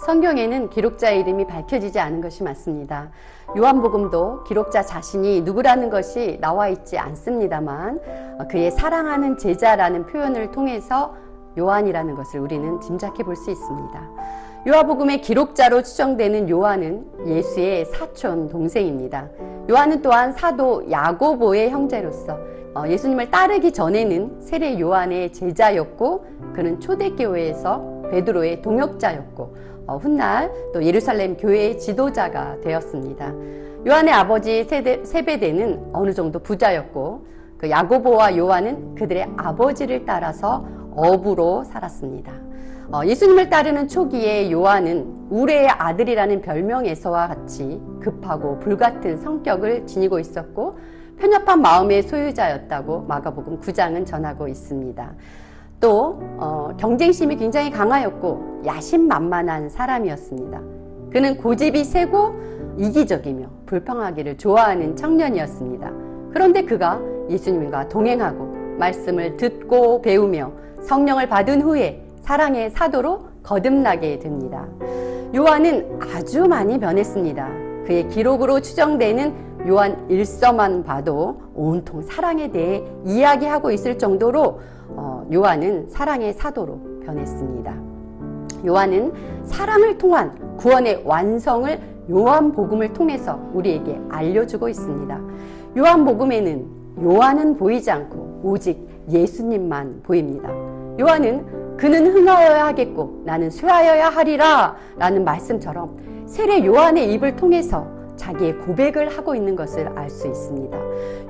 성경에는 기록자의 이름이 밝혀지지 않은 것이 맞습니다. 요한복음도 기록자 자신이 누구라는 것이 나와 있지 않습니다만 그의 사랑하는 제자라는 표현을 통해서 요한이라는 것을 우리는 짐작해 볼 수 있습니다. 요한복음의 기록자로 추정되는 요한은 예수의 사촌 동생입니다. 요한은 또한 사도 야고보의 형제로서 예수님을 따르기 전에는 세례 요한의 제자였고 그는 초대교회에서 베드로의 동역자였고 훗날 또 예루살렘 교회의 지도자가 되었습니다. 요한의 아버지 세베대는 어느 정도 부자였고 그 야고보와 요한은 그들의 아버지를 따라서 어부로 살았습니다. 예수님을 따르는 초기에 요한은 우레의 아들이라는 별명에서와 같이 급하고 불같은 성격을 지니고 있었고 편협한 마음의 소유자였다고 마가복음 9장은 전하고 있습니다. 또 경쟁심이 굉장히 강하였고 야심만만한 사람이었습니다. 그는 고집이 세고 이기적이며 불평하기를 좋아하는 청년이었습니다. 그런데 그가 예수님과 동행하고 말씀을 듣고 배우며 성령을 받은 후에 사랑의 사도로 거듭나게 됩니다. 요한은 아주 많이 변했습니다. 그의 기록으로 추정되는 요한 1서만 봐도 온통 사랑에 대해 이야기하고 있을 정도로 요한은 사랑의 사도로 변했습니다. 요한은 사랑을 통한 구원의 완성을 요한복음을 통해서 우리에게 알려주고 있습니다. 요한복음에는 요한은 보이지 않고 오직 예수님만 보입니다. 요한은 그는 흥하여야 하겠고 나는 쇠하여야 하리라 라는 말씀처럼 세례 요한의 입을 통해서 자기의 고백을 하고 있는 것을 알 수 있습니다.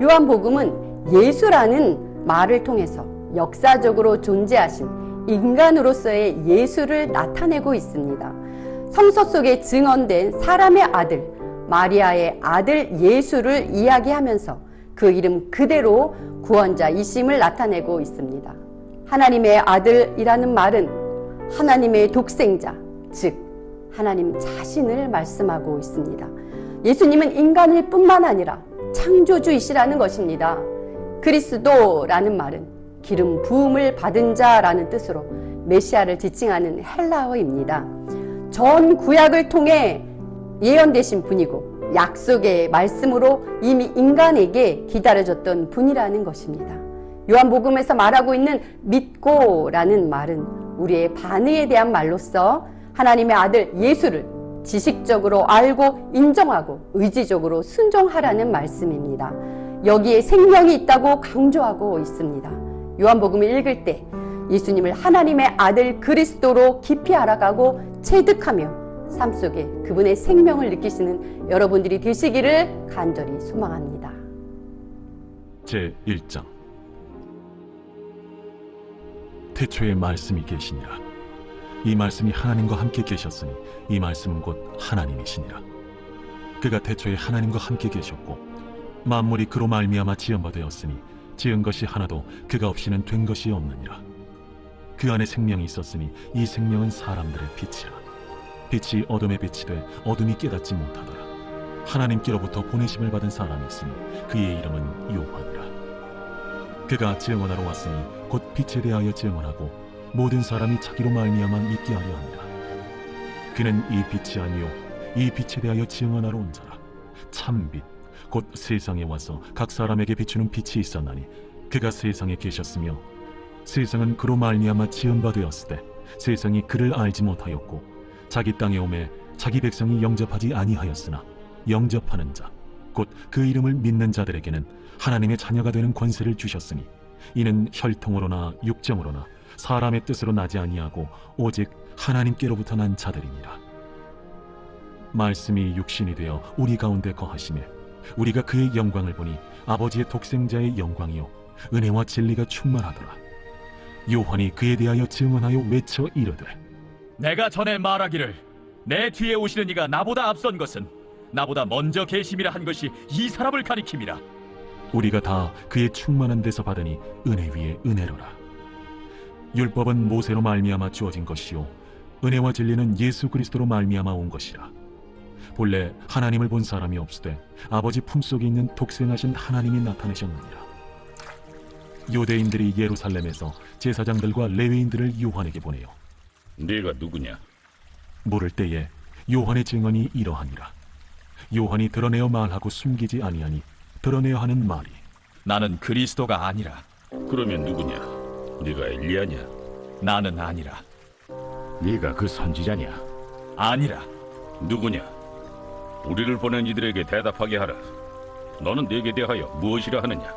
요한복음은 예수라는 말을 통해서 역사적으로 존재하신 인간으로서의 예수를 나타내고 있습니다. 성서 속에 증언된 사람의 아들, 마리아의 아들 예수를 이야기하면서 그 이름 그대로 구원자이심을 나타내고 있습니다. 하나님의 아들이라는 말은 하나님의 독생자, 즉 하나님 자신을 말씀하고 있습니다. 예수님은 인간일 뿐만 아니라 창조주이시라는 것입니다. 그리스도라는 말은 기름 부음을 받은 자라는 뜻으로 메시아를 지칭하는 헬라어입니다. 전 구약을 통해 예언되신 분이고 약속의 말씀으로 이미 인간에게 기다려졌던 분이라는 것입니다. 요한복음에서 말하고 있는 믿고라는 말은 우리의 반의에 대한 말로서 하나님의 아들 예수를 지식적으로 알고 인정하고 의지적으로 순종하라는 말씀입니다. 여기에 생명이 있다고 강조하고 있습니다. 요한복음을 읽을 때 예수님을 하나님의 아들 그리스도로 깊이 알아가고 체득하며 삶 속에 그분의 생명을 느끼시는 여러분들이 되시기를 간절히 소망합니다. 제1장 태초에 말씀이 계시니라. 이 말씀이 하나님과 함께 계셨으니 이 말씀은 곧 하나님이시니라. 그가 태초에 하나님과 함께 계셨고 만물이 그로 말미암아 지은 바 되었으니 지은 것이 하나도 그가 없이는 된 것이 없느니라. 그 안에 생명이 있었으니 이 생명은 사람들의 빛이라. 빛이 어둠에 빛이 돼 어둠이 깨닫지 못하더라. 하나님께로부터 보내심을 받은 사람이 있으니 그의 이름은 요한이라. 그가 증언하러 왔으니 곧 빛에 대하여 증언하고 모든 사람이 자기로 말미암아 믿게 하려 함이라. 그는 이 빛이 아니요 이 빛에 대하여 증언하러 온 자라. 참빛 곧 세상에 와서 각 사람에게 비추는 빛이 있었나니 그가 세상에 계셨으며 세상은 그로 말미암아 지은 바 되었으되 세상이 그를 알지 못하였고 자기 땅에 오매 자기 백성이 영접하지 아니하였으나 영접하는 자 곧 그 이름을 믿는 자들에게는 하나님의 자녀가 되는 권세를 주셨으니 이는 혈통으로나 육정으로나 사람의 뜻으로 나지 아니하고 오직 하나님께로부터 난 자들이니라. 말씀이 육신이 되어 우리 가운데 거하시매 우리가 그의 영광을 보니 아버지의 독생자의 영광이요 은혜와 진리가 충만하더라. 요한이 그에 대하여 증언하여 외쳐 이르되 내가 전에 말하기를 내 뒤에 오시는 이가 나보다 앞선 것은 나보다 먼저 계심이라 한 것이 이 사람을 가리킴이라. 우리가 다 그의 충만한 데서 받으니 은혜 위에 은혜로라. 율법은 모세로 말미암아 주어진 것이요 은혜와 진리는 예수 그리스도로 말미암아 온 것이라. 본래 하나님을 본 사람이 없으되 아버지 품속에 있는 독생하신 하나님이 나타내셨느니라. 유대인들이 예루살렘에서 제사장들과 레위인들을 요한에게 보내요. 네가 누구냐? 물을 때에 요한의 증언이 이러하니라. 요한이 드러내어 말하고 숨기지 아니하니 드러내어 하는 말이 나는 그리스도가 아니라. 그러면 누구냐? 네가 엘리야냐? 나는 아니라. 네가 그 선지자냐? 아니라. 누구냐? 우리를 보낸 이들에게 대답하게 하라. 너는 내게 대하여 무엇이라 하느냐?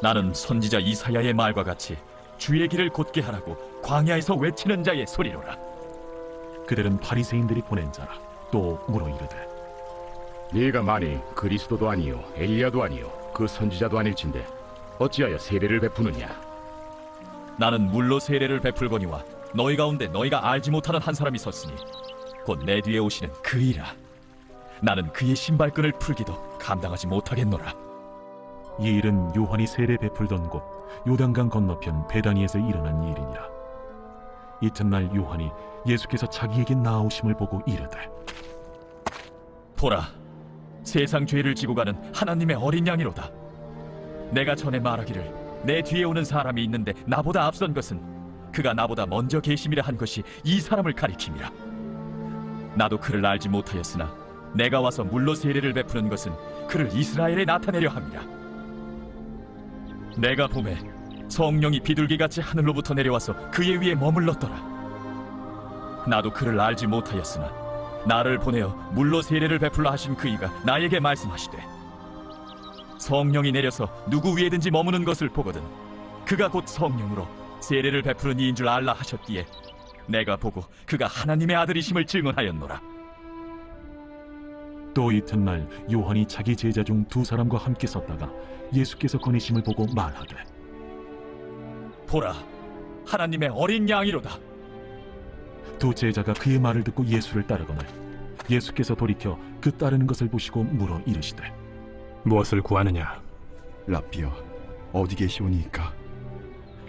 나는 선지자 이사야의 말과 같이 주의 길을 곧게 하라고 광야에서 외치는 자의 소리로라. 그들은 바리새인들이 보낸 자라. 또 물어 이르되 네가 만일 그리스도도 아니요 엘리야도 아니요 그 선지자도 아닐진데 어찌하여 세례를 베푸느냐? 나는 물로 세례를 베풀거니와 너희 가운데 너희가 알지 못하는 한 사람이 섰으니 곧 내 뒤에 오시는 그이라. 나는 그의 신발끈을 풀기도 감당하지 못하겠노라. 이 일은 요한이 세례 베풀던 곳 요단강 건너편 베다니에서 일어난 일이니라. 이튿날 요한이 예수께서 자기에게 나아오심을 보고 이르되 보라, 세상 죄를 지고 가는 하나님의 어린 양이로다. 내가 전에 말하기를 내 뒤에 오는 사람이 있는데 나보다 앞선 것은 그가 나보다 먼저 계심이라 한 것이 이 사람을 가리킴이라. 나도 그를 알지 못하였으나 내가 와서 물로 세례를 베푸는 것은 그를 이스라엘에 나타내려 함이라. 내가 보매 성령이 비둘기같이 하늘로부터 내려와서 그의 위에 머물렀더라. 나도 그를 알지 못하였으나 나를 보내어 물로 세례를 베풀라 하신 그이가 나에게 말씀하시되 성령이 내려서 누구 위에든지 머무는 것을 보거든 그가 곧 성령으로 세례를 베푸는 이인 줄 알라 하셨기에 내가 보고 그가 하나님의 아들이심을 증언하였노라. 또 이튿날 요한이 자기 제자 중 두 사람과 함께 섰다가 예수께서 거니심을 보고 말하되 보라, 하나님의 어린 양이로다. 두 제자가 그의 말을 듣고 예수를 따르거늘 예수께서 돌이켜 그 따르는 것을 보시고 물어 이르시되 무엇을 구하느냐? 랍비여, 어디 계시오니이까?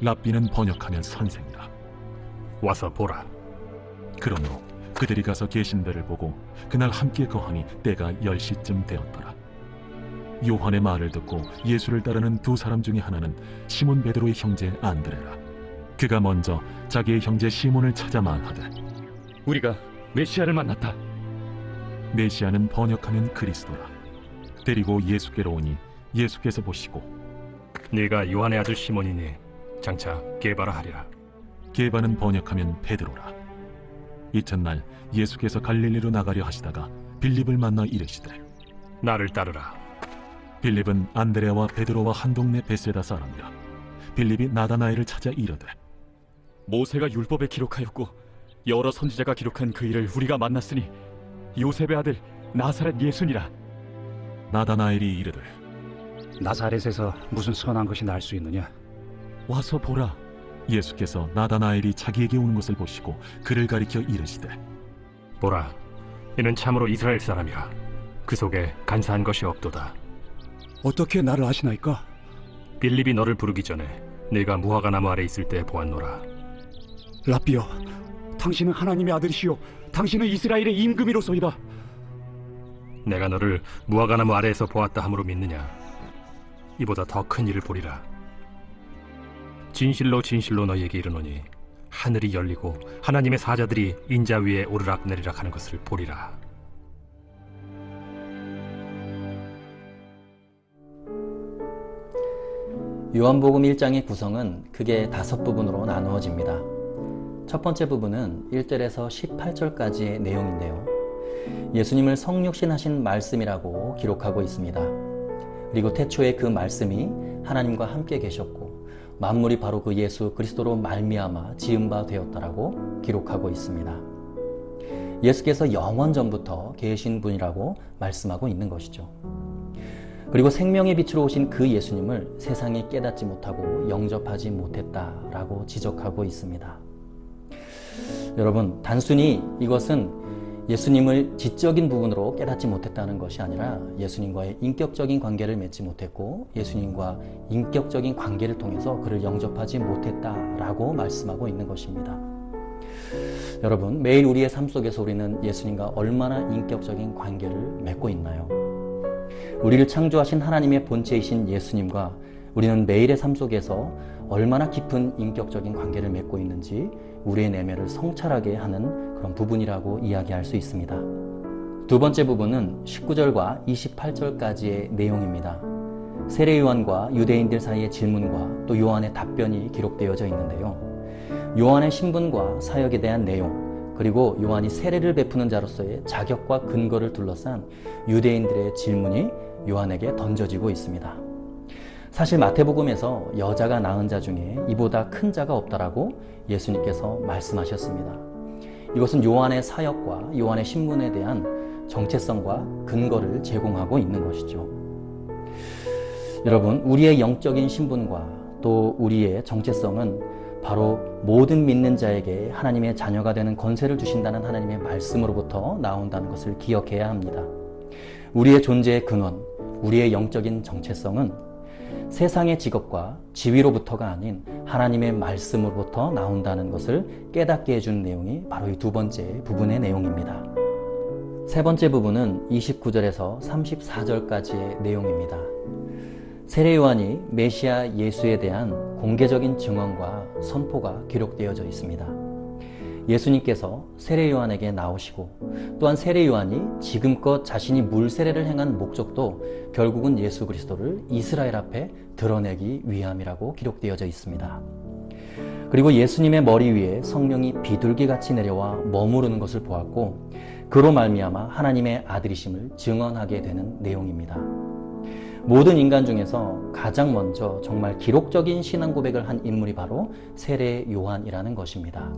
랍비는 번역하면 선생이라. 와서 보라. 그러므로 그들이 가서 계신 데를 보고 그날 함께 거하니 때가 10시쯤 되었더라. 요한의 말을 듣고 예수를 따르는 두 사람 중에 하나는 시몬 베드로의 형제 안드레라. 그가 먼저 자기의 형제 시몬을 찾아 말하되 우리가 메시아를 만났다. 메시아는 번역하면 그리스도라. 데리고 예수께로 오니 예수께서 보시고 네가 요한의 아들 시몬이니 장차 게바라 하리라. 게바는 번역하면 베드로라. 이튿날 예수께서 갈릴리로 나가려 하시다가 빌립을 만나 이르시되 나를 따르라. 빌립은 안드레아와 베드로와 한 동네 베세다 사람이라. 빌립이 나다나엘을 찾아 이르되 모세가 율법에 기록하였고 여러 선지자가 기록한 그 일을 우리가 만났으니 요셉의 아들 나사렛 예수니라. 나다나엘이 이르되 나사렛에서 무슨 선한 것이 날 수 있느냐? 와서 보라. 예수께서 나다나엘이 자기에게 오는 것을 보시고 그를 가리켜 이르시되 보라, 이는 참으로 이스라엘 사람이라. 그 속에 간사한 것이 없도다. 어떻게 나를 아시나이까? 빌립이 너를 부르기 전에 네가 무화과 나무 아래 있을 때 보았노라. 랍비여, 당신은 하나님의 아들이시오. 당신은 이스라엘의 임금이로소이다. 내가 너를 무화과 나무 아래에서 보았다 함으로 믿느냐? 이보다 더 큰 일을 보리라. 진실로 진실로 너희에게 이르노니 하늘이 열리고 하나님의 사자들이 인자 위에 오르락 내리락 하는 것을 보리라. 요한복음 1장의 구성은 크게 5부분으로 나누어집니다. 첫 번째 부분은 1절에서 18절까지의 내용인데요. 예수님을 성육신하신 말씀이라고 기록하고 있습니다. 그리고 태초에 그 말씀이 하나님과 함께 계셨고 만물이 바로 그 예수 그리스도로 말미암아 지은 바 되었다라고 기록하고 있습니다. 예수께서 영원 전부터 계신 분이라고 말씀하고 있는 것이죠. 그리고 생명의 빛으로 오신 그 예수님을 세상이 깨닫지 못하고 영접하지 못했다라고 지적하고 있습니다. 여러분, 단순히 이것은 예수님을 지적인 부분으로 깨닫지 못했다는 것이 아니라 예수님과의 인격적인 관계를 맺지 못했고 예수님과 인격적인 관계를 통해서 그를 영접하지 못했다라고 말씀하고 있는 것입니다. 여러분, 매일 우리의 삶 속에서 우리는 예수님과 얼마나 인격적인 관계를 맺고 있나요? 우리를 창조하신 하나님의 본체이신 예수님과 우리는 매일의 삶 속에서 얼마나 깊은 인격적인 관계를 맺고 있는지 우리의 내면을 성찰하게 하는 그런 부분이라고 이야기할 수 있습니다. 두 번째 부분은 19절과 28절까지의 내용입니다. 세례 요한과 유대인들 사이의 질문과 또 요한의 답변이 기록되어져 있는데요. 요한의 신분과 사역에 대한 내용, 그리고 요한이 세례를 베푸는 자로서의 자격과 근거를 둘러싼 유대인들의 질문이 요한에게 던져지고 있습니다. 사실 마태복음에서 여자가 낳은 자 중에 이보다 큰 자가 없다라고 예수님께서 말씀하셨습니다. 이것은 요한의 사역과 요한의 신분에 대한 정체성과 근거를 제공하고 있는 것이죠. 여러분, 우리의 영적인 신분과 또 우리의 정체성은 바로 모든 믿는 자에게 하나님의 자녀가 되는 권세를 주신다는 하나님의 말씀으로부터 나온다는 것을 기억해야 합니다. 우리의 존재의 근원, 우리의 영적인 정체성은 세상의 직업과 지위로부터가 아닌 하나님의 말씀으로부터 나온다는 것을 깨닫게 해주는 내용이 바로 이 두 번째 부분의 내용입니다. 세 번째 부분은 29절에서 34절까지의 내용입니다. 세례 요한이 메시아 예수에 대한 공개적인 증언과 선포가 기록되어져 있습니다. 예수님께서 세례 요한에게 나오시고 또한 세례 요한이 지금껏 자신이 물 세례를 행한 목적도 결국은 예수 그리스도를 이스라엘 앞에 드러내기 위함이라고 기록되어져 있습니다. 그리고 예수님의 머리 위에 성령이 비둘기같이 내려와 머무르는 것을 보았고 그로 말미암아 하나님의 아들이심을 증언하게 되는 내용입니다. 모든 인간 중에서 가장 먼저 정말 기록적인 신앙 고백을 한 인물이 바로 세례 요한이라는 것입니다.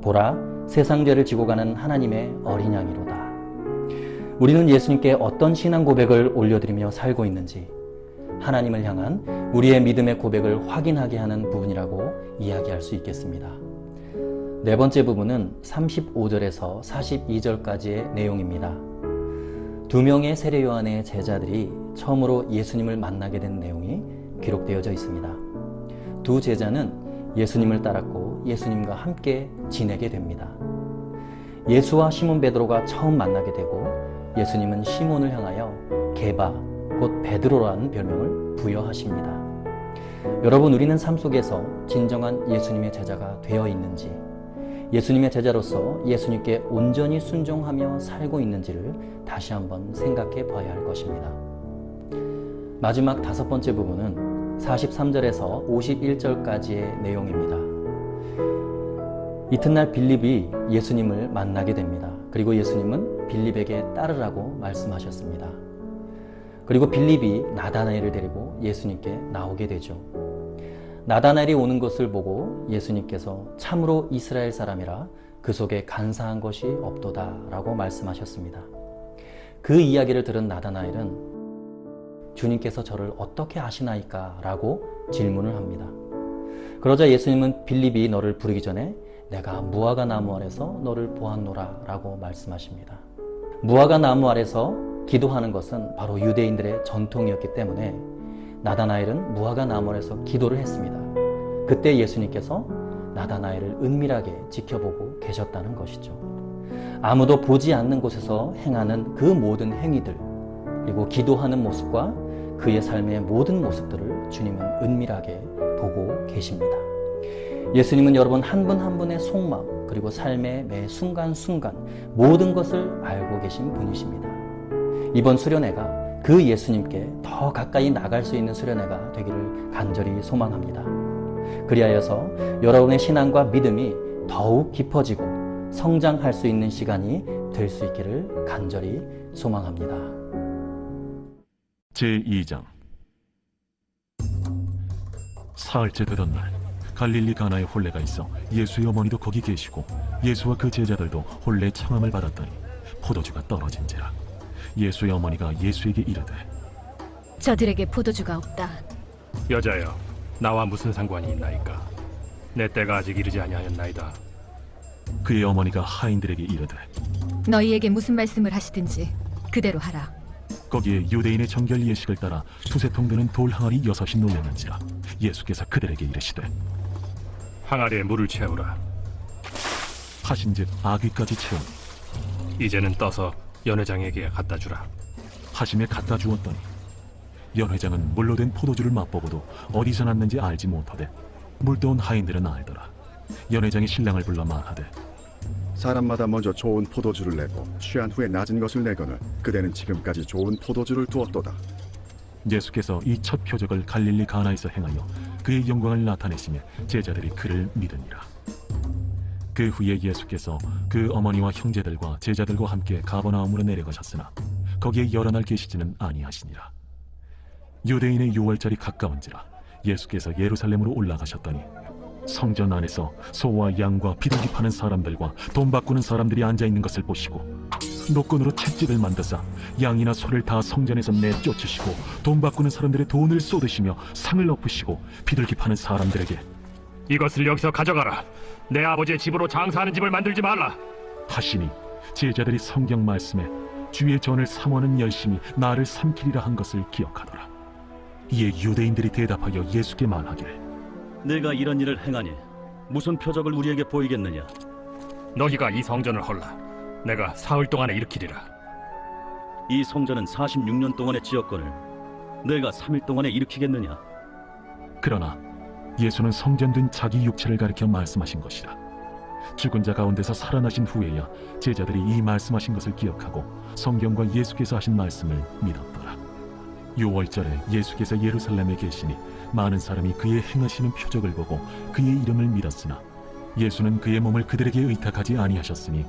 보라, 세상 죄를 지고 가는 하나님의 어린 양이로다. 우리는 예수님께 어떤 신앙 고백을 올려드리며 살고 있는지 하나님을 향한 우리의 믿음의 고백을 확인하게 하는 부분이라고 이야기할 수 있겠습니다. 네 번째 부분은 35절에서 42절까지의 내용입니다. 두 명의 세례 요한의 제자들이 처음으로 예수님을 만나게 된 내용이 기록되어져 있습니다. 두 제자는 예수님을 따랐고 예수님과 함께 지내게 됩니다. 예수와 시몬 베드로가 처음 만나게 되고 예수님은 시몬을 향하여 게바, 곧 베드로라는 별명을 부여하십니다. 여러분, 우리는 삶 속에서 진정한 예수님의 제자가 되어 있는지, 예수님의 제자로서 예수님께 온전히 순종하며 살고 있는지를 다시 한번 생각해 봐야 할 것입니다. 마지막 다섯 번째 부분은 43절에서 51절까지의 내용입니다. 이튿날 빌립이 예수님을 만나게 됩니다. 그리고 예수님은 빌립에게 따르라고 말씀하셨습니다. 그리고 빌립이 나다나엘을 데리고 예수님께 나오게 되죠. 나다나엘이 오는 것을 보고 예수님께서 참으로 이스라엘 사람이라 그 속에 간사한 것이 없도다 라고 말씀하셨습니다. 그 이야기를 들은 나다나엘은 주님께서 저를 어떻게 아시나이까? 라고 질문을 합니다. 그러자 예수님은 빌립이 너를 부르기 전에 내가 무화과 나무 아래서 너를 보았노라 라고 말씀하십니다. 무화과 나무 아래서 기도하는 것은 바로 유대인들의 전통이었기 때문에 나다나엘은 무화과 나무 아래서 기도를 했습니다. 그때 예수님께서 나다나엘을 은밀하게 지켜보고 계셨다는 것이죠. 아무도 보지 않는 곳에서 행하는 그 모든 행위들, 그리고 기도하는 모습과 그의 삶의 모든 모습들을 주님은 은밀하게 보고 계십니다. 예수님은 여러분 한 분 한 분의 속마음 그리고 삶의 매 순간순간 모든 것을 알고 계신 분이십니다. 이번 수련회가 그 예수님께 더 가까이 나갈 수 있는 수련회가 되기를 간절히 소망합니다. 그리하여서 여러분의 신앙과 믿음이 더욱 깊어지고 성장할 수 있는 시간이 될 수 있기를 간절히 소망합니다. 제2장 사흘째 되던 날 갈릴리 가나에 혼례가 있어 예수의 어머니도 거기 계시고 예수와 그 제자들도 혼례 청함을 받았더니 포도주가 떨어진지라. 예수의 어머니가 예수에게 이르되 저들에게 포도주가 없다. 여자여, 나와 무슨 상관이 있나이까? 내 때가 아직 이르지 아니하였나이다. 그의 어머니가 하인들에게 이르되 너희에게 무슨 말씀을 하시든지 그대로 하라. 거기에 유대인의 정결 예식을 따라 두세 통 되는 돌 항아리 6이 놓였는지라. 예수께서 그들에게 이르시되 항아리에 물을 채우라. 하신즉 아귀까지 채우니 이제는 떠서 연회장에게 갖다 주라. 하심에 갖다 주었더니 연회장은 물로 된 포도주를 맛보고도 어디서 났는지 알지 못하되 물떠온 하인들은 알더라. 연회장이 신랑을 불러 말하되 사람마다 먼저 좋은 포도주를 내고 취한 후에 낮은 것을 내거늘 그대는 지금까지 좋은 포도주를 두었도다. 예수께서 이 첫 표적을 갈릴리 가나에서 행하여 그의 영광을 나타내시며 제자들이 그를 믿으니라. 그 후에 예수께서 그 어머니와 형제들과 제자들과 함께 가버나움으로 내려가셨으나 거기에 여러 날 계시지는 아니하시니라. 유대인의 유월절이 가까운지라 예수께서 예루살렘으로 올라가셨더니 성전 안에서 소와 양과 비둘기 파는 사람들과 돈 바꾸는 사람들이 앉아있는 것을 보시고 노끈으로 채찍을 만드사 양이나 소를 다 성전에서 내쫓으시고 돈 바꾸는 사람들의 돈을 쏟으시며 상을 엎으시고 비둘기 파는 사람들에게 이것을 여기서 가져가라. 내 아버지의 집으로 장사하는 집을 만들지 말라. 하시니 제자들이 성경 말씀에 주의 전을 삼원은 열심히 나를 삼키리라 한 것을 기억하더라. 이에 유대인들이 대답하여 예수께 말하기를 내가 이런 일을 행하니 무슨 표적을 우리에게 보이겠느냐? 너희가 이 성전을 헐라. 내가 사흘 동안에 일으키리라. 이 성전은 46년 동안에 지었거늘 내가 3일 동안에 일으키겠느냐? 그러나 예수는 성전된 자기 육체를 가리켜 말씀하신 것이라. 죽은 자 가운데서 살아나신 후에야 제자들이 이 말씀하신 것을 기억하고 성경과 예수께서 하신 말씀을 믿었더라. 유월절에 예수께서 예루살렘에 계시니 많은 사람이 그의 행하시는 표적을 보고 그의 이름을 믿었으나 예수는 그의 몸을 그들에게 의탁하지 아니하셨으니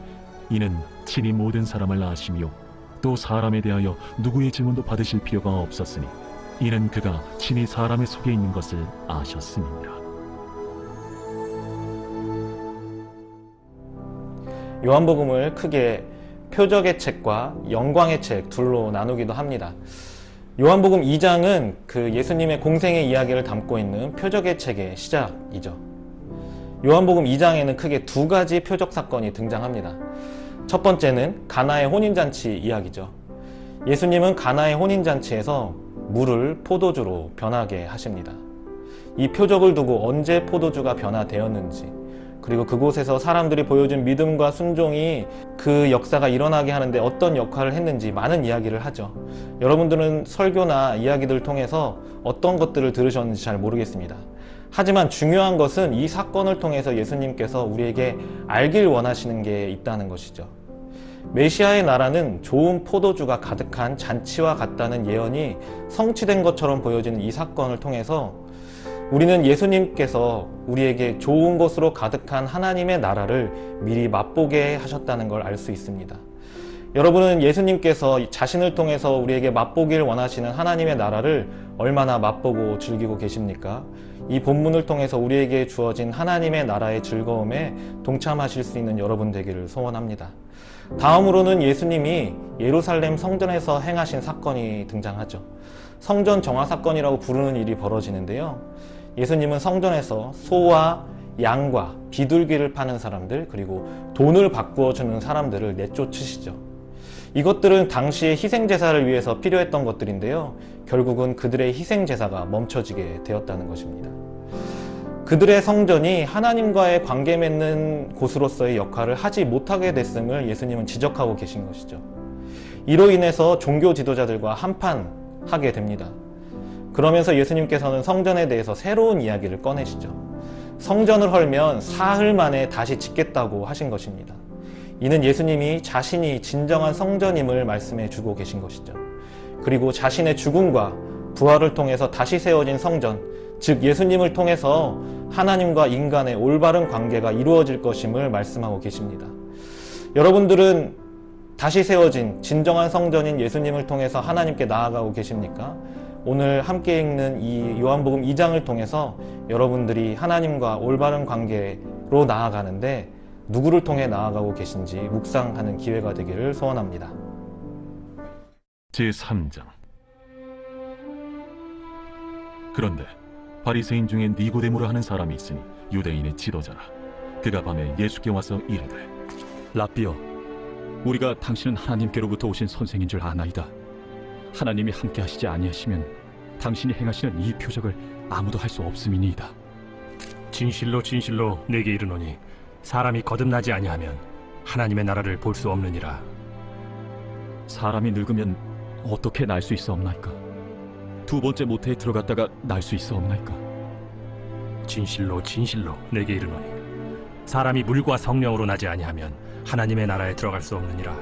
이는 친히 모든 사람을 아시며 또 사람에 대하여 누구의 증언도 받으실 필요가 없었으니 이는 그가 친히 사람의 속에 있는 것을 아셨음이니라. 요한복음을 크게 표적의 책과 영광의 책 둘로 나누기도 합니다. 요한복음 2장은 그 예수님의 공생의 이야기를 담고 있는 표적의 책의 시작이죠. 요한복음 2장에는 크게 두 가지 표적 사건이 등장합니다. 첫 번째는 가나의 혼인잔치 이야기죠. 예수님은 가나의 혼인잔치에서 물을 포도주로 변하게 하십니다. 이 표적을 두고 언제 포도주가 변화되었는지, 그리고 그곳에서 사람들이 보여준 믿음과 순종이 그 역사가 일어나게 하는데 어떤 역할을 했는지 많은 이야기를 하죠. 여러분들은 설교나 이야기들을 통해서 어떤 것들을 들으셨는지 잘 모르겠습니다. 하지만 중요한 것은 이 사건을 통해서 예수님께서 우리에게 알길 원하시는 게 있다는 것이죠. 메시아의 나라는 좋은 포도주가 가득한 잔치와 같다는 예언이 성취된 것처럼 보여지는 이 사건을 통해서 우리는 예수님께서 우리에게 좋은 것으로 가득한 하나님의 나라를 미리 맛보게 하셨다는 걸 알 수 있습니다. 여러분은 예수님께서 자신을 통해서 우리에게 맛보길 원하시는 하나님의 나라를 얼마나 맛보고 즐기고 계십니까? 이 본문을 통해서 우리에게 주어진 하나님의 나라의 즐거움에 동참하실 수 있는 여러분 되기를 소원합니다. 다음으로는 예수님이 예루살렘 성전에서 행하신 사건이 등장하죠. 성전 정화 사건이라고 부르는 일이 벌어지는데요. 예수님은 성전에서 소와 양과 비둘기를 파는 사람들, 그리고 돈을 바꾸어 주는 사람들을 내쫓으시죠. 이것들은 당시의 희생제사를 위해서 필요했던 것들인데요. 결국은 그들의 희생제사가 멈춰지게 되었다는 것입니다. 그들의 성전이 하나님과의 관계 맺는 곳으로서의 역할을 하지 못하게 됐음을 예수님은 지적하고 계신 것이죠. 이로 인해서 종교 지도자들과 한판하게 됩니다. 그러면서 예수님께서는 성전에 대해서 새로운 이야기를 꺼내시죠. 성전을 헐면 사흘 만에 다시 짓겠다고 하신 것입니다. 이는 예수님이 자신이 진정한 성전임을 말씀해 주고 계신 것이죠. 그리고 자신의 죽음과 부활을 통해서 다시 세워진 성전, 즉 예수님을 통해서 하나님과 인간의 올바른 관계가 이루어질 것임을 말씀하고 계십니다. 여러분들은 다시 세워진 진정한 성전인 예수님을 통해서 하나님께 나아가고 계십니까? 오늘 함께 읽는 이 요한복음 2장을 통해서 여러분들이 하나님과 올바른 관계로 나아가는데 누구를 통해 나아가고 계신지 묵상하는 기회가 되기를 소원합니다. 제3장. 그런데 바리새인 중에 니고데모라 하는 사람이 있으니 유대인의 지도자라. 그가 밤에 예수께 와서 이르되 라삐여, 우리가 당신은 하나님께로부터 오신 선생인 줄 아나이다. 하나님이 함께 하시지 아니하시면 당신이 행하시는 이 표적을 아무도 할 수 없음이니이다. 진실로 진실로 내게 이르노니 사람이 거듭나지 아니하면 하나님의 나라를 볼 수 없느니라. 사람이 늙으면 어떻게 날 수 있사옵나이까? 두 번째 모태에 들어갔다가 날 수 있어옵나이까? 진실로 진실로 내게 이르노니 사람이 물과 성령으로 나지 아니하면 하나님의 나라에 들어갈 수 없느니라.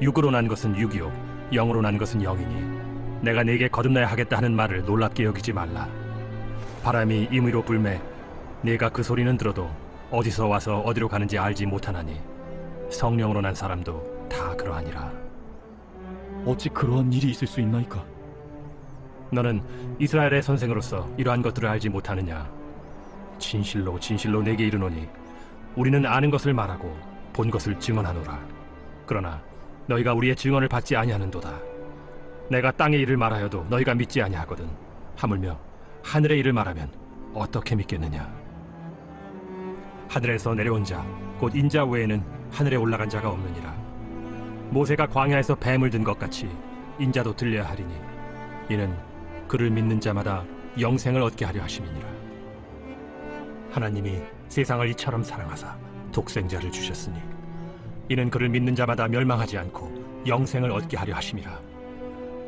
육으로 난 것은 육이요 영으로 난 것은 영이니 내가 네게 거듭나야 하겠다 하는 말을 놀랍게 여기지 말라. 바람이 임의로 불매 네가 그 소리는 들어도 어디서 와서 어디로 가는지 알지 못하나니 성령으로 난 사람도 다 그러하니라. 어찌 그러한 일이 있을 수 있나이까? 너는 이스라엘의 선생으로서 이러한 것들을 알지 못하느냐? 진실로 진실로 내게 이르노니 우리는 아는 것을 말하고 본 것을 증언하노라. 그러나 너희가 우리의 증언을 받지 아니하는도다. 내가 땅의 일을 말하여도 너희가 믿지 아니하거든. 하물며 하늘의 일을 말하면 어떻게 믿겠느냐? 하늘에서 내려온 자 곧 인자 외에는 하늘에 올라간 자가 없느니라. 모세가 광야에서 뱀을 든 것 같이 인자도 들려야 하리니 이는 그를 믿는 자마다 영생을 얻게 하려 하심이니라. 하나님이 세상을 이처럼 사랑하사 독생자를 주셨으니 이는 그를 믿는 자마다 멸망하지 않고 영생을 얻게 하려 하심이라.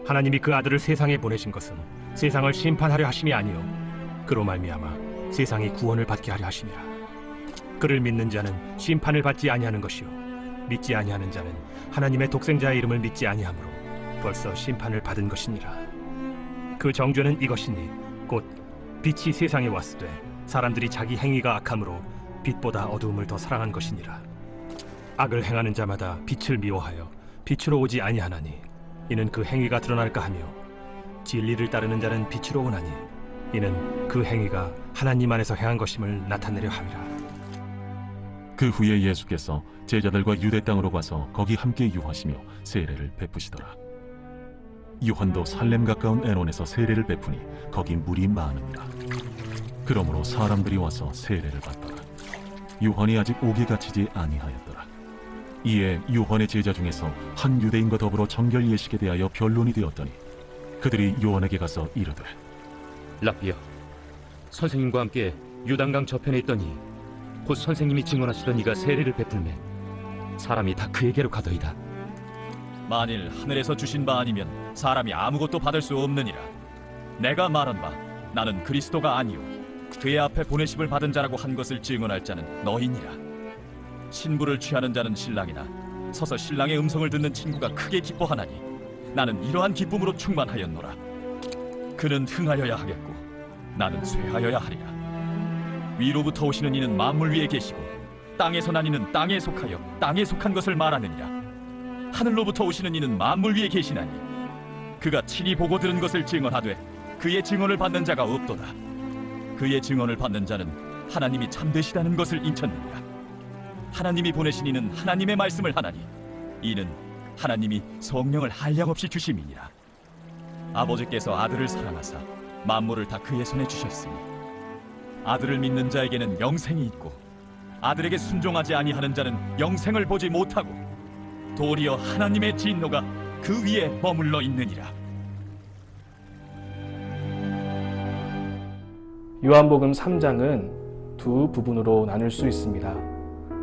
하나님이 그 아들을 세상에 보내신 것은 세상을 심판하려 하심이 아니요 그로 말미암아 세상이 구원을 받게 하려 하심이라. 그를 믿는 자는 심판을 받지 아니하는 것이요 믿지 아니하는 자는 하나님의 독생자의 이름을 믿지 아니하므로 벌써 심판을 받은 것이니라. 그 정죄는 이것이니 곧 빛이 세상에 왔으되 사람들이 자기 행위가 악함으로 빛보다 어두움을 더 사랑한 것이니라. 악을 행하는 자마다 빛을 미워하여 빛으로 오지 아니하나니 이는 그 행위가 드러날까 하며 진리를 따르는 자는 빛으로 오나니 이는 그 행위가 하나님 안에서 행한 것임을 나타내려 함이라. 그 후에 예수께서 제자들과 유대 땅으로 가서 거기 함께 유하시며 세례를 베푸시더라. 요한도 살렘 가까운 에논에서 세례를 베푸니 거기 물이 많으니라. 그러므로 사람들이 와서 세례를 받더라. 요한이 아직 옥에 갇히지 아니하였더라. 이에 요한의 제자 중에서 한 유대인과 더불어 정결 예식에 대하여 변론이 되었더니 그들이 요한에게 가서 이르되 랍비여, 선생님과 함께 유단강 저편에 있더니 곧 선생님이 증언하시던 이가 세례를 베풀매 사람이 다 그에게로 가더이다. 만일 하늘에서 주신 바 아니면 사람이 아무것도 받을 수 없느니라. 내가 말한 바 나는 그리스도가 아니요 그의 앞에 보내심을 받은 자라고 한 것을 증언할 자는 너희니라. 신부를 취하는 자는 신랑이나 서서 신랑의 음성을 듣는 친구가 크게 기뻐하나니 나는 이러한 기쁨으로 충만하였노라. 그는 흥하여야 하겠고 나는 쇠하여야 하리라. 위로부터 오시는 이는 만물 위에 계시고 땅에서 난 이는 땅에 속하여 땅에 속한 것을 말하느니라. 하늘로부터 오시는 이는 만물 위에 계시나니 그가 친히 보고 들은 것을 증언하되 그의 증언을 받는 자가 없도다. 그의 증언을 받는 자는 하나님이 참되시다는 것을 인쳤느니라. 하나님이 보내신 이는 하나님의 말씀을 하나니 이는 하나님이 성령을 한량없이 주심이니라. 아버지께서 아들을 사랑하사 만물을 다 그의 손에 주셨으니 아들을 믿는 자에게는 영생이 있고 아들에게 순종하지 아니하는 자는 영생을 보지 못하고 도리어 하나님의 진노가 그 위에 머물러 있느니라. 요한복음 3장은 두 부분으로 나눌 수 있습니다.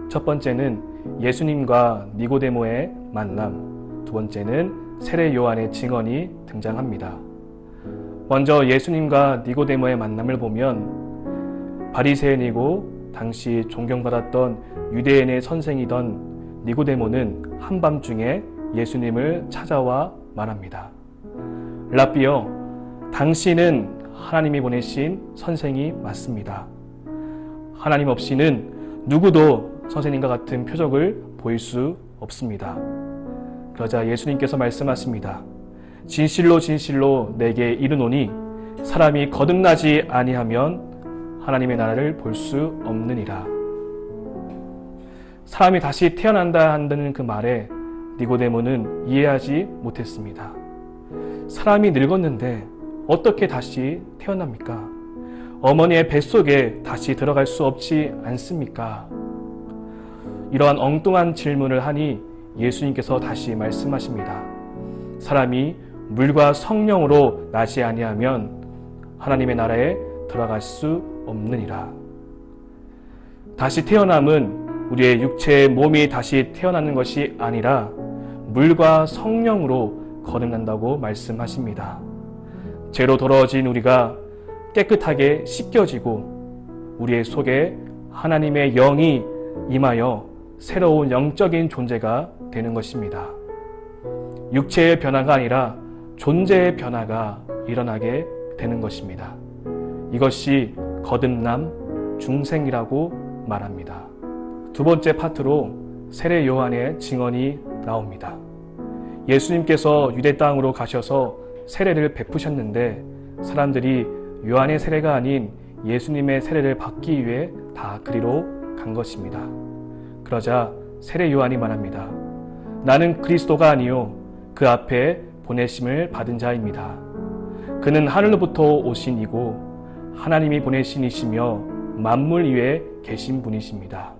첫 번째는 예수님과 니고데모의 만남, 두 번째는 세례 요한의 증언이 등장합니다. 먼저 예수님과 니고데모의 만남을 보면 바리새인이고 당시 존경받았던 유대인의 선생이던 니고데모는 한밤중에 예수님을 찾아와 말합니다. 랍비여, 당신은 하나님이 보내신 선생이 맞습니다. 하나님 없이는 누구도 선생님과 같은 표적을 보일 수 없습니다. 그러자 예수님께서 말씀하십니다. 진실로 진실로 내게 이르노니 사람이 거듭나지 아니하면 하나님의 나라를 볼 수 없느니라. 사람이 다시 태어난다 한다는 그 말에 니고데모는 이해하지 못했습니다. 사람이 늙었는데 어떻게 다시 태어납니까? 어머니의 뱃속에 다시 들어갈 수 없지 않습니까? 이러한 엉뚱한 질문을 하니 예수님께서 다시 말씀하십니다. 사람이 물과 성령으로 나지 아니하면 하나님의 나라에 들어갈 수 없느니라. 다시 태어남은 우리의 육체의 몸이 다시 태어나는 것이 아니라 물과 성령으로 거듭난다고 말씀하십니다. 죄로 더러워진 우리가 깨끗하게 씻겨지고 우리의 속에 하나님의 영이 임하여 새로운 영적인 존재가 되는 것입니다. 육체의 변화가 아니라 존재의 변화가 일어나게 되는 것입니다. 이것이 거듭남, 중생이라고 말합니다. 두 번째 파트로 세례 요한의 증언이 나옵니다. 예수님께서 유대 땅으로 가셔서 세례를 베푸셨는데 사람들이 요한의 세례가 아닌 예수님의 세례를 받기 위해 다 그리로 간 것입니다. 그러자 세례 요한이 말합니다. 나는 그리스도가 아니요 그 앞에 보내심을 받은 자입니다. 그는 하늘로부터 오신 이고 하나님이 보내신 이시며 만물 위에 계신 분이십니다.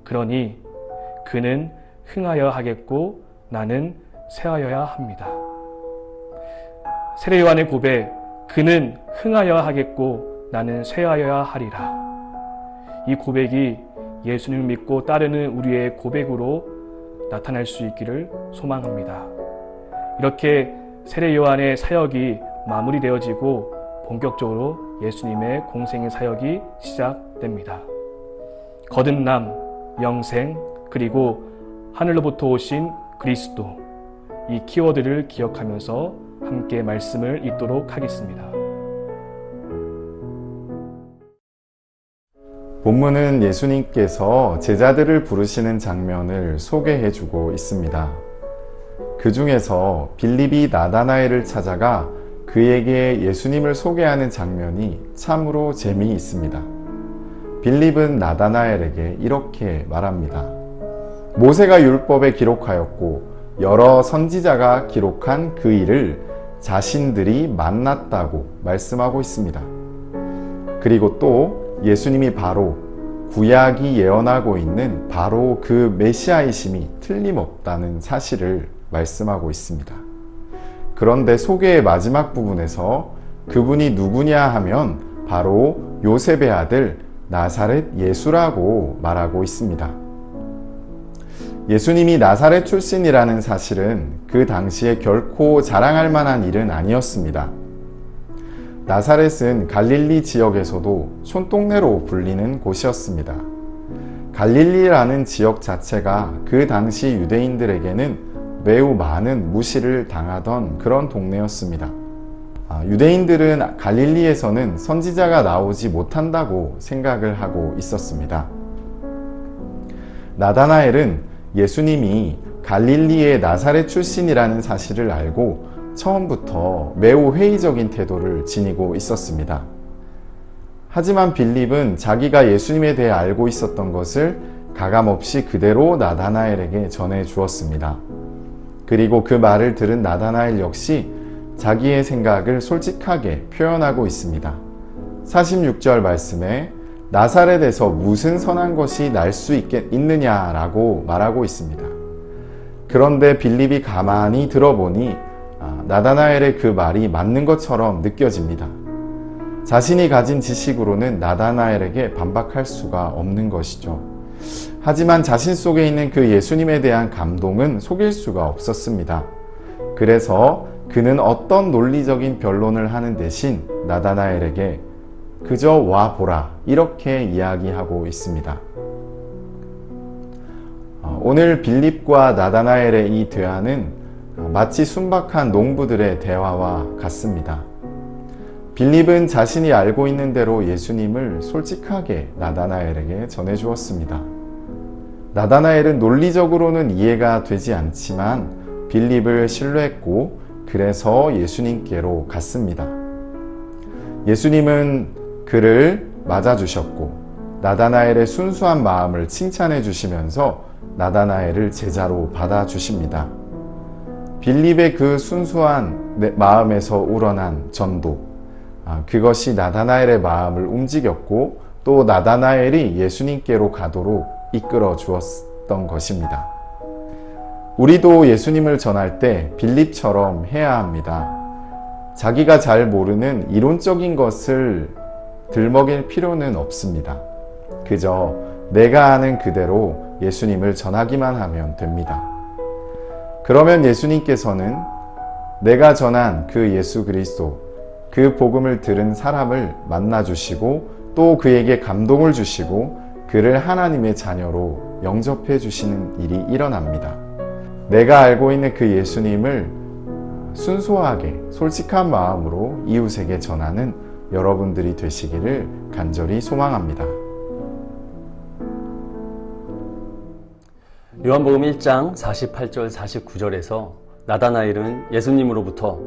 그러니 그는 흥하여 하겠고 나는 쇠하여야 합니다. 세례 요한의 고백, 그는 흥하여 하겠고 나는 쇠하여야 하리라. 이 고백이 예수님을 믿고 따르는 우리의 고백으로 나타날 수 있기를 소망합니다. 이렇게 세례 요한의 사역이 마무리되어지고 본격적으로 예수님의 공생의 사역이 시작됩니다. 거듭남, 영생, 그리고 하늘로부터 오신 그리스도, 이 키워드를 기억하면서 함께 말씀을 읽도록 하겠습니다. 본문은 예수님께서 제자들을 부르시는 장면을 소개해주고 있습니다. 그 중에서 빌립이 나다나엘을 찾아가 그에게 예수님을 소개하는 장면이 참으로 재미있습니다. 빌립은 나다나엘에게 이렇게 말합니다. 모세가 율법에 기록하였고 여러 선지자가 기록한 그 일을 자신들이 만났다고 말씀하고 있습니다. 그리고 또 예수님이 바로 구약이 예언하고 있는 바로 그 메시아이심이 틀림없다는 사실을 말씀하고 있습니다. 그런데 소개의 마지막 부분에서 그분이 누구냐 하면 바로 요셉의 아들 나사렛 예수라고 말하고 있습니다. 예수님이 나사렛 출신이라는 사실은 그 당시에 결코 자랑할 만한 일은 아니었습니다. 나사렛은 갈릴리 지역에서도 촌동네로 불리는 곳이었습니다. 갈릴리라는 지역 자체가 그 당시 유대인들에게는 매우 많은 무시를 당하던 그런 동네였습니다. 유대인들은 갈릴리에서는 선지자가 나오지 못한다고 생각을 하고 있었습니다. 나다나엘은 예수님이 갈릴리의 나사렛 출신이라는 사실을 알고 처음부터 매우 회의적인 태도를 지니고 있었습니다. 하지만 빌립은 자기가 예수님에 대해 알고 있었던 것을 가감없이 그대로 나다나엘에게 전해 주었습니다. 그리고 그 말을 들은 나다나엘 역시 자기의 생각을 솔직하게 표현하고 있습니다. 46절 말씀에 나사렛에서 무슨 선한 것이 날 수 있느냐라고 말하고 있습니다. 그런데 빌립이 가만히 들어보니 나다나엘의 그 말이 맞는 것처럼 느껴집니다. 자신이 가진 지식으로는 나다나엘에게 반박할 수가 없는 것이죠. 하지만 자신 속에 있는 그 예수님에 대한 감동은 속일 수가 없었습니다. 그래서 그는 어떤 논리적인 변론을 하는 대신 나다나엘에게 그저 와 보라 이렇게 이야기하고 있습니다. 오늘 빌립과 나다나엘의 이 대화는 마치 순박한 농부들의 대화와 같습니다. 빌립은 자신이 알고 있는 대로 예수님을 솔직하게 나다나엘에게 전해주었습니다. 나다나엘은 논리적으로는 이해가 되지 않지만 빌립을 신뢰했고 그래서 예수님께로 갔습니다. 예수님은 그를 맞아주셨고 나다나엘의 순수한 마음을 칭찬해 주시면서 나다나엘을 제자로 받아주십니다. 빌립의 그 순수한 마음에서 우러난 전도, 그것이 나다나엘의 마음을 움직였고 또 나다나엘이 예수님께로 가도록 이끌어 주었던 것입니다. 우리도 예수님을 전할 때 빌립처럼 해야 합니다. 자기가 잘 모르는 이론적인 것을 들먹일 필요는 없습니다. 그저 내가 아는 그대로 예수님을 전하기만 하면 됩니다. 그러면 예수님께서는 내가 전한 그 예수 그리스도, 그 복음을 들은 사람을 만나주시고 또 그에게 감동을 주시고 그를 하나님의 자녀로 영접해 주시는 일이 일어납니다. 내가 알고 있는 그 예수님을 순수하게 솔직한 마음으로 이웃에게 전하는 여러분들이 되시기를 간절히 소망합니다. 요한복음 1장 48절 49절에서 나다나엘은 예수님으로부터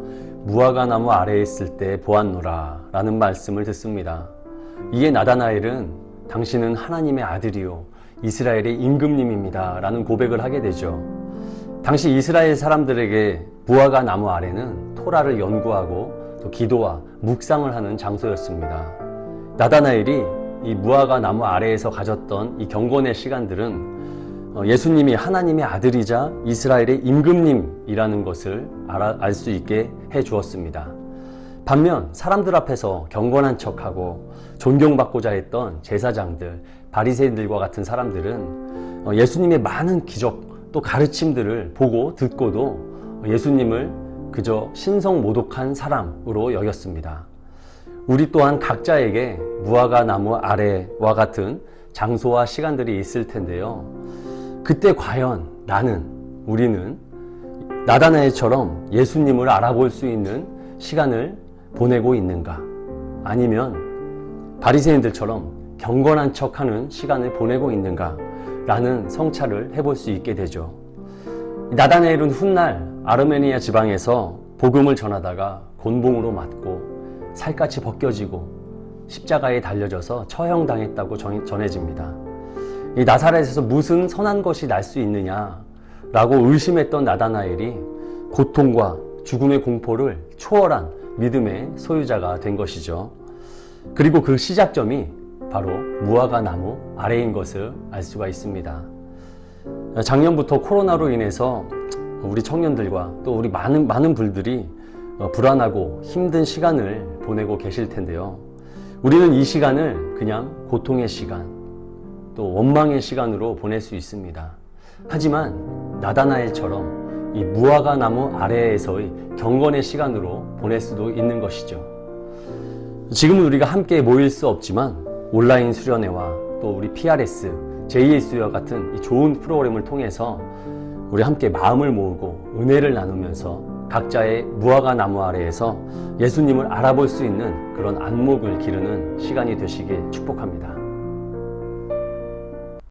무화과 나무 아래에 있을 때 보았노라 라는 말씀을 듣습니다. 이에 나다나엘은 당신은 하나님의 아들이요 이스라엘의 임금님입니다 라는 고백을 하게 되죠. 당시 이스라엘 사람들에게 무화과 나무 아래는 토라를 연구하고 또 기도와 묵상을 하는 장소였습니다. 나다나엘이 이 무화과 나무 아래에서 가졌던 이 경건의 시간들은 예수님이 하나님의 아들이자 이스라엘의 임금님이라는 것을 알 수 있게 해 주었습니다. 반면 사람들 앞에서 경건한 척하고 존경받고자 했던 제사장들, 바리새인들과 같은 사람들은 예수님의 많은 기적 또 가르침들을 보고 듣고도 예수님을 그저 신성모독한 사람으로 여겼습니다. 우리 또한 각자에게 무화과 나무 아래와 같은 장소와 시간들이 있을 텐데요. 그때 과연 우리는 나다나엘처럼 예수님을 알아볼 수 있는 시간을 보내고 있는가? 아니면 바리새인들처럼 경건한 척하는 시간을 보내고 있는가? 라는 성찰을 해볼 수 있게 되죠. 나다나엘은 훗날 아르메니아 지방에서 복음을 전하다가 곤봉으로 맞고 살갗이 벗겨지고 십자가에 달려져서 처형당했다고 전해집니다. 이 나사렛에서 무슨 선한 것이 날 수 있느냐라고 의심했던 나다나엘이 고통과 죽음의 공포를 초월한 믿음의 소유자가 된 것이죠. 그리고 그 시작점이 바로 무화과 나무 아래인 것을 알 수가 있습니다. 작년부터 코로나로 인해서 우리 청년들과 또 우리 많은 분들이 불안하고 힘든 시간을 보내고 계실 텐데요. 우리는 이 시간을 그냥 고통의 시간, 또 원망의 시간으로 보낼 수 있습니다. 하지만 나다나엘처럼 이 무화과 나무 아래에서의 경건의 시간으로 보낼 수도 있는 것이죠. 지금은 우리가 함께 모일 수 없지만 온라인 수련회와 또 우리 PRS, JSU와 같은 이 좋은 프로그램을 통해서 우리 함께 마음을 모으고 은혜를 나누면서 각자의 무화과 나무 아래에서 예수님을 알아볼 수 있는 그런 안목을 기르는 시간이 되시길 축복합니다.